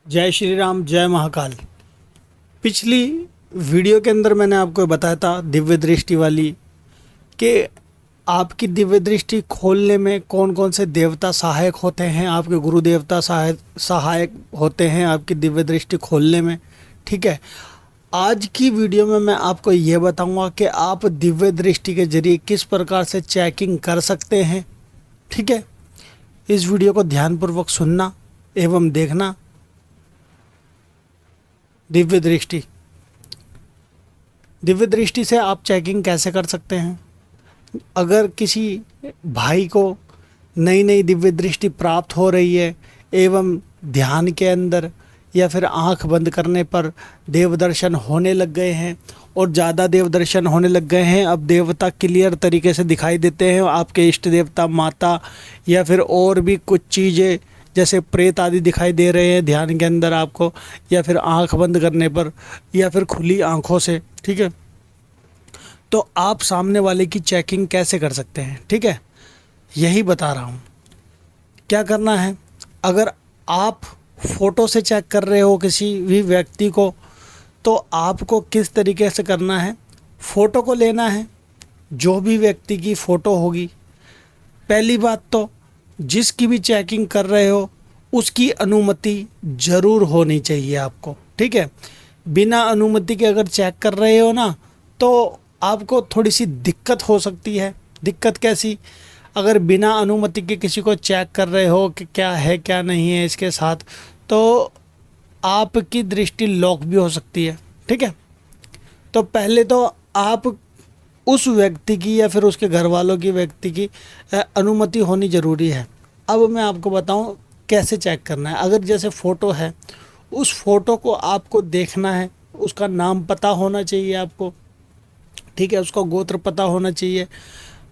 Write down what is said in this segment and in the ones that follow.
जय श्री राम, जय महाकाल। पिछली वीडियो के अंदर मैंने आपको बताया था दिव्य दृष्टि वाली कि आपकी दिव्य दृष्टि खोलने में कौन कौन से देवता सहायक होते हैं। आपके गुरु देवता सहायक होते हैं आपकी दिव्य दृष्टि खोलने में। ठीक है, आज की वीडियो में मैं आपको ये बताऊंगा कि आप दिव्य दृष्टि के जरिए किस प्रकार से चेकिंग कर सकते हैं। ठीक है, इस वीडियो को ध्यानपूर्वक सुनना एवं देखना। दिव्य दृष्टि, दिव्य दृष्टि से आप चेकिंग कैसे कर सकते हैं। अगर किसी भाई को नई नई दिव्य दृष्टि प्राप्त हो रही है एवं ध्यान के अंदर या फिर आंख बंद करने पर देव दर्शन होने लग गए हैं और ज़्यादा देव दर्शन होने लग गए हैं, अब देवता क्लियर तरीके से दिखाई देते हैं, आपके इष्ट देवता, माता या फिर और भी कुछ चीज़ें जैसे प्रेत आदि दिखाई दे रहे हैं ध्यान के अंदर आपको, या फिर आंख बंद करने पर या फिर खुली आंखों से। ठीक है, तो आप सामने वाले की चेकिंग कैसे कर सकते हैं। ठीक है, यही बता रहा हूँ क्या करना है। अगर आप फ़ोटो से चेक कर रहे हो किसी भी व्यक्ति को, तो आपको किस तरीके से करना है। फ़ोटो को लेना है, जो भी व्यक्ति की फ़ोटो होगी। पहली बात तो जिसकी भी चेकिंग कर रहे हो उसकी अनुमति ज़रूर होनी चाहिए आपको। ठीक है, बिना अनुमति के अगर चेक कर रहे हो ना, तो आपको थोड़ी सी दिक्कत हो सकती है। दिक्कत कैसी, अगर बिना अनुमति के किसी को चेक कर रहे हो कि क्या है क्या नहीं है इसके साथ, तो आपकी दृष्टि लॉक भी हो सकती है। ठीक है, तो पहले तो आप उस व्यक्ति की या फिर उसके घर वालों की व्यक्ति की अनुमति होनी ज़रूरी है। अब मैं आपको बताऊं कैसे चेक करना है। अगर जैसे फ़ोटो है, उस फ़ोटो को आपको देखना है, उसका नाम पता होना चाहिए आपको। ठीक है, उसका गोत्र पता होना चाहिए।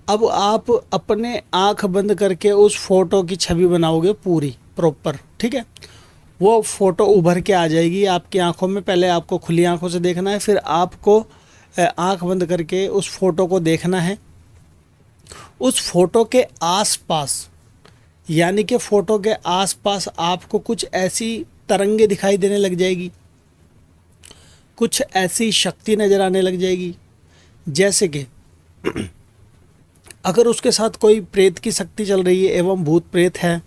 अब आप अपने आँख बंद करके उस फ़ोटो की छवि बनाओगे पूरी प्रॉपर। ठीक है, वो फ़ोटो उभर के आ जाएगी आपकी आंखों में। पहले आपको खुली आंखों से देखना है, फिर आपको आंख बंद करके उस फ़ोटो को देखना है। उस फ़ोटो के आसपास, यानी कि फ़ोटो के आसपास आपको कुछ ऐसी तरंगे दिखाई देने लग जाएगी, कुछ ऐसी शक्ति नज़र आने लग जाएगी। जैसे कि अगर उसके साथ कोई प्रेत की शक्ति चल रही है एवं भूत प्रेत है,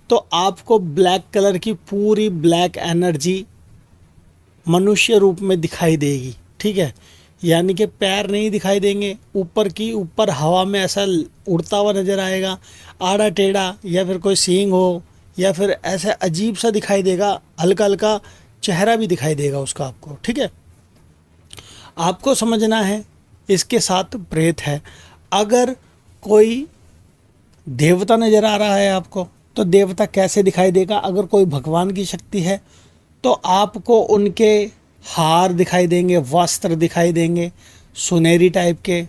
तो आपको ब्लैक कलर की पूरी ब्लैक एनर्जी मनुष्य रूप में दिखाई देगी। ठीक है, यानी कि पैर नहीं दिखाई देंगे, ऊपर हवा में ऐसा उड़ता हुआ नज़र आएगा, आड़ा टेढ़ा, या फिर कोई सींग हो, या फिर ऐसा अजीब सा दिखाई देगा, हल्का हल्का चेहरा भी दिखाई देगा उसका आपको। ठीक है, आपको समझना है इसके साथ प्रेत है। अगर कोई देवता नज़र आ रहा है आपको, तो देवता कैसे दिखाई देगा। अगर कोई भगवान की शक्ति है तो आपको उनके हार दिखाई देंगे, वस्त्र दिखाई देंगे सुनहरी टाइप के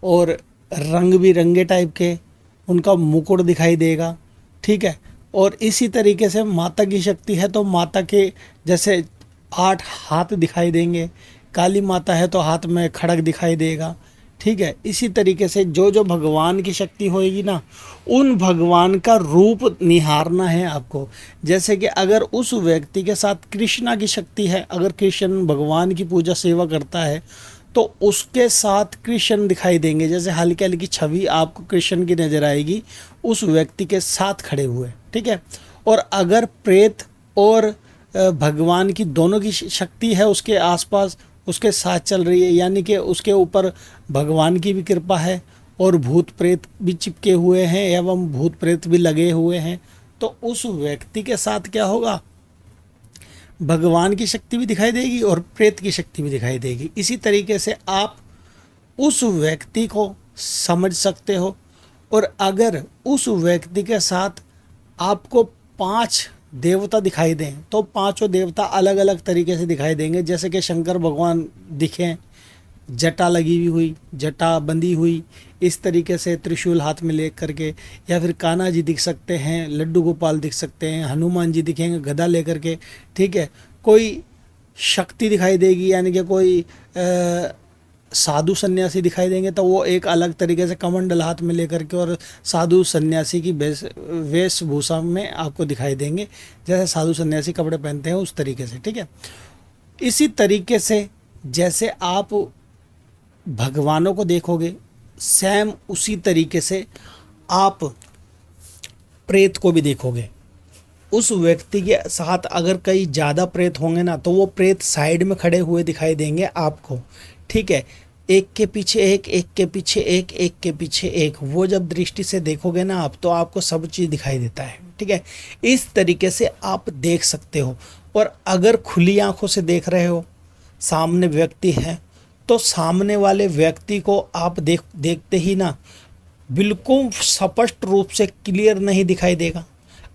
और रंग बिरंगे टाइप के, उनका मुकुट दिखाई देगा। ठीक है, और इसी तरीके से माता की शक्ति है तो माता के जैसे 8 हाथ दिखाई देंगे। काली माता है तो हाथ में खड़ग दिखाई देगा। ठीक है, इसी तरीके से जो जो भगवान की शक्ति होएगी ना, उन भगवान का रूप निहारना है आपको। जैसे कि अगर उस व्यक्ति के साथ कृष्णा की शक्ति है, अगर कृष्ण भगवान की पूजा सेवा करता है, तो उसके साथ कृष्ण दिखाई देंगे। जैसे हल्की हल्की छवि आपको कृष्ण की नज़र आएगी उस व्यक्ति के साथ खड़े हुए। ठीक है, और अगर प्रेत और भगवान की दोनों की शक्ति है उसके आसपास, उसके साथ चल रही है, यानी कि उसके ऊपर भगवान की भी कृपा है और भूत प्रेत भी चिपके हुए हैं एवं भूत प्रेत भी लगे हुए हैं, तो उस व्यक्ति के साथ क्या होगा, भगवान की शक्ति भी दिखाई देगी और प्रेत की शक्ति भी दिखाई देगी। इसी तरीके से आप उस व्यक्ति को समझ सकते हो। और अगर उस व्यक्ति के साथ आपको 5 देवता दिखाई दें, तो पांचों देवता अलग अलग तरीके से दिखाई देंगे। जैसे कि शंकर भगवान दिखें, जटा लगी हुई, जटा बंधी हुई, इस तरीके से त्रिशूल हाथ में ले करके, या फिर कान्हा जी दिख सकते हैं, लड्डू गोपाल दिख सकते हैं, हनुमान जी दिखेंगे गदा लेकर के। ठीक है, कोई शक्ति दिखाई देगी, यानी कि कोई साधु सन्यासी दिखाई देंगे तो वो एक अलग तरीके से कमंडल हाथ में लेकर के और साधु सन्यासी की वेशभूषा में आपको दिखाई देंगे, जैसे साधु सन्यासी कपड़े पहनते हैं उस तरीके से, ठीक है। इसी तरीके से जैसे आप भगवानों को देखोगे, सेम उसी तरीके से आप प्रेत को भी देखोगे। उस व्यक्ति के साथ अगर कई ज़्यादा प्रेत होंगे ना, तो वो प्रेत साइड में खड़े हुए दिखाई देंगे आपको, ठीक है। एक के पीछे एक, एक के पीछे एक, एक के पीछे एक। वो जब दृष्टि से देखोगे ना आप, तो आपको सब चीज़ दिखाई देता है, ठीक है। इस तरीके से आप देख सकते हो। और अगर खुली आंखों से देख रहे हो, सामने व्यक्ति है, तो सामने वाले व्यक्ति को आप देखते ही ना बिल्कुल स्पष्ट रूप से क्लियर नहीं दिखाई देगा।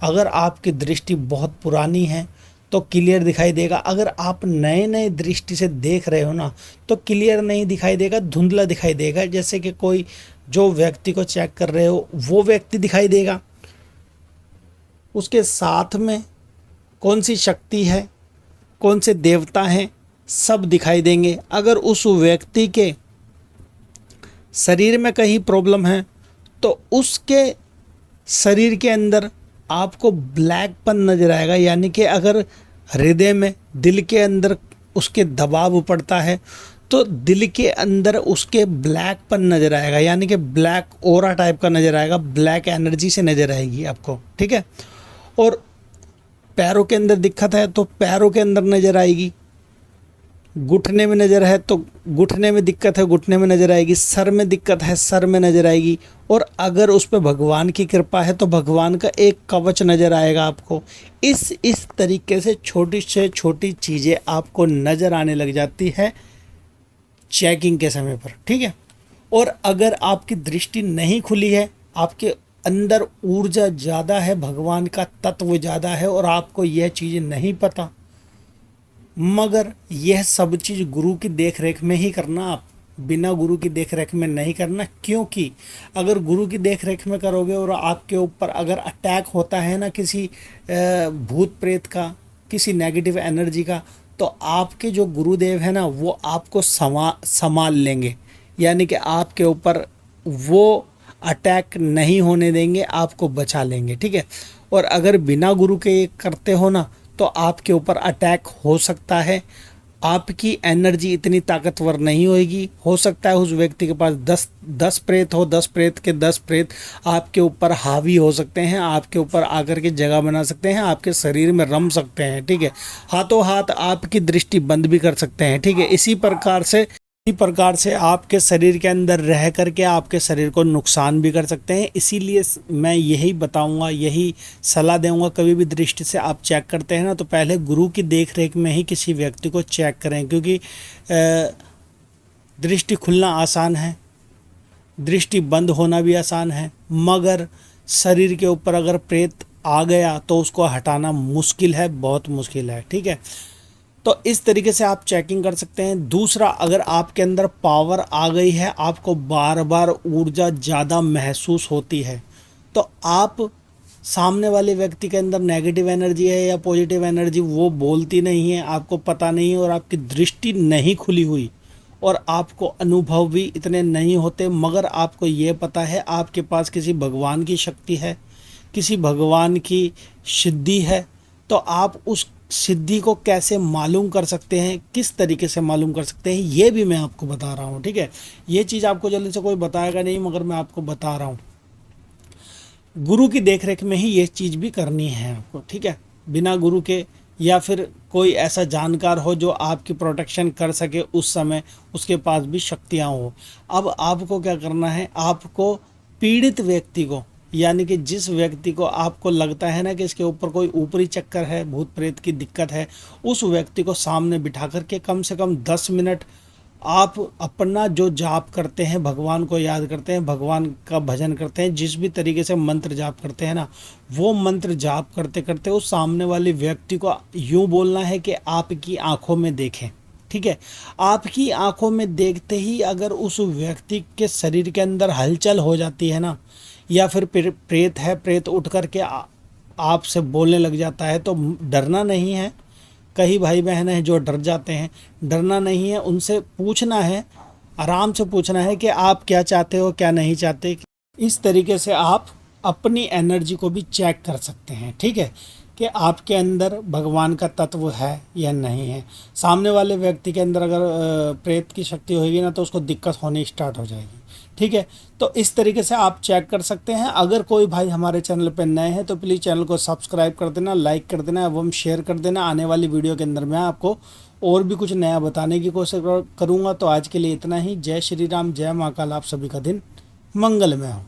अगर आपकी दृष्टि बहुत पुरानी है तो क्लियर दिखाई देगा। अगर आप नए नए दृष्टि से देख रहे हो ना, तो क्लियर नहीं दिखाई देगा, धुंधला दिखाई देगा। जैसे कि कोई जो व्यक्ति को चेक कर रहे हो वो व्यक्ति दिखाई देगा, उसके साथ में कौन सी शक्ति है, कौन से देवता हैं, सब दिखाई देंगे। अगर उस व्यक्ति के शरीर में कहीं प्रॉब्लम है तो उसके शरीर के अंदर आपको ब्लैकपन नजर आएगा। यानी कि अगर हृदय में, दिल के अंदर उसके दबाव पड़ता है तो दिल के अंदर उसके ब्लैकपन नजर आएगा, यानी कि ब्लैक ओरा टाइप का नजर आएगा, ब्लैक एनर्जी से नजर आएगी आपको, ठीक है। और पैरों के अंदर दिक्कत है तो पैरों के अंदर नजर आएगी, घुटने में नज़र है तो घुटने में दिक्कत है, घुटने में नज़र आएगी, सर में दिक्कत है, सर में नज़र आएगी। और अगर उस पर भगवान की कृपा है तो भगवान का एक कवच नज़र आएगा आपको। इस तरीके से छोटी से छोटी चीज़ें आपको नज़र आने लग जाती है चेकिंग के समय पर, ठीक है। और अगर आपकी दृष्टि नहीं खुली है, आपके अंदर ऊर्जा ज़्यादा है, भगवान का तत्व ज़्यादा है और आपको यह चीज़ नहीं पता, मगर यह सब चीज़ गुरु की देख रेख में ही करना, आप बिना गुरु की देख रेख में नहीं करना। क्योंकि अगर गुरु की देख रेख में करोगे और आपके ऊपर अगर अटैक होता है ना किसी भूत प्रेत का, किसी नेगेटिव एनर्जी का, तो आपके जो गुरुदेव है ना वो आपको संभाल लेंगे, यानी कि आपके ऊपर वो अटैक नहीं होने देंगे, आपको बचा लेंगे, ठीक है। और अगर बिना गुरु के करते हो ना तो आपके ऊपर अटैक हो सकता है, आपकी एनर्जी इतनी ताकतवर नहीं होगी। हो सकता है उस व्यक्ति के पास 10 प्रेत हो, 10 प्रेत के 10 प्रेत आपके ऊपर हावी हो सकते हैं, आपके ऊपर आकर के जगह बना सकते हैं, आपके शरीर में रम सकते हैं, ठीक है। हाथों हाथ आपकी दृष्टि बंद भी कर सकते हैं, ठीक है। इसी प्रकार से आपके शरीर के अंदर रह करके आपके शरीर को नुकसान भी कर सकते हैं। इसीलिए मैं यही बताऊंगा, यही सलाह दूंगा, कभी भी दृष्टि से आप चेक करते हैं ना तो पहले गुरु की देख रेख में ही किसी व्यक्ति को चेक करें। क्योंकि दृष्टि खुलना आसान है, दृष्टि बंद होना भी आसान है, मगर शरीर के ऊपर अगर प्रेत आ गया तो उसको हटाना मुश्किल है, बहुत मुश्किल है, ठीक है। तो इस तरीके से आप चेकिंग कर सकते हैं। दूसरा, अगर आपके अंदर पावर आ गई है, आपको बार बार ऊर्जा ज़्यादा महसूस होती है, तो आप सामने वाले व्यक्ति के अंदर नेगेटिव एनर्जी है या पॉजिटिव एनर्जी वो बोलती नहीं है, आपको पता नहीं है, और आपकी दृष्टि नहीं खुली हुई और आपको अनुभव भी इतने नहीं होते, मगर आपको ये पता है आपके पास किसी भगवान की शक्ति है, किसी भगवान की सिद्धि है, तो आप उस सिद्धि को कैसे मालूम कर सकते हैं, किस तरीके से मालूम कर सकते हैं, ये भी मैं आपको बता रहा हूँ, ठीक है। ये चीज़ आपको जल्दी से कोई बताएगा नहीं, मगर मैं आपको बता रहा हूँ। गुरु की देखरेख में ही ये चीज़ भी करनी है आपको, ठीक है। बिना गुरु के या फिर कोई ऐसा जानकार हो जो आपकी प्रोटेक्शन कर सके उस समय, उसके पास भी शक्तियाँ हो। अब आपको क्या करना है, आपको पीड़ित व्यक्ति को, यानी कि जिस व्यक्ति को आपको लगता है ना कि इसके ऊपर कोई ऊपरी चक्कर है, भूत प्रेत की दिक्कत है, उस व्यक्ति को सामने बिठा करके कम से कम 10 मिनट आप अपना जो जाप करते हैं, भगवान को याद करते हैं, भगवान का भजन करते हैं, जिस भी तरीके से मंत्र जाप करते हैं ना, वो मंत्र जाप करते करते उस सामने वाले व्यक्ति को यूँ बोलना है कि आपकी आंखों में देखें, ठीक है। आपकी आंखों में देखते ही अगर उस व्यक्ति के शरीर के अंदर हलचल हो जाती है ना, या फिर प्रेत है, प्रेत उठ कर के आपसे बोलने लग जाता है, तो डरना नहीं है। कई भाई बहन हैं जो डर जाते हैं, डरना नहीं है, उनसे पूछना है। आराम से पूछना है कि आप क्या चाहते हो क्या नहीं चाहते। इस तरीके से आप अपनी एनर्जी को भी चेक कर सकते हैं, ठीक है, कि आपके अंदर भगवान का तत्व है या नहीं है। सामने वाले व्यक्ति के अंदर अगर प्रेत की शक्ति होगी ना तो उसको दिक्कत होनी स्टार्ट हो जाएगी, ठीक है। तो इस तरीके से आप चेक कर सकते हैं। अगर कोई भाई हमारे चैनल पर नए हैं तो प्लीज़ चैनल को सब्सक्राइब कर देना, लाइक कर देना एवं शेयर कर देना। आने वाली वीडियो के अंदर मैं आपको और भी कुछ नया बताने की कोशिश करूँगा। तो आज के लिए इतना ही। जय श्री राम, जय महाकाल। आप सभी का दिन मंगलमय हो।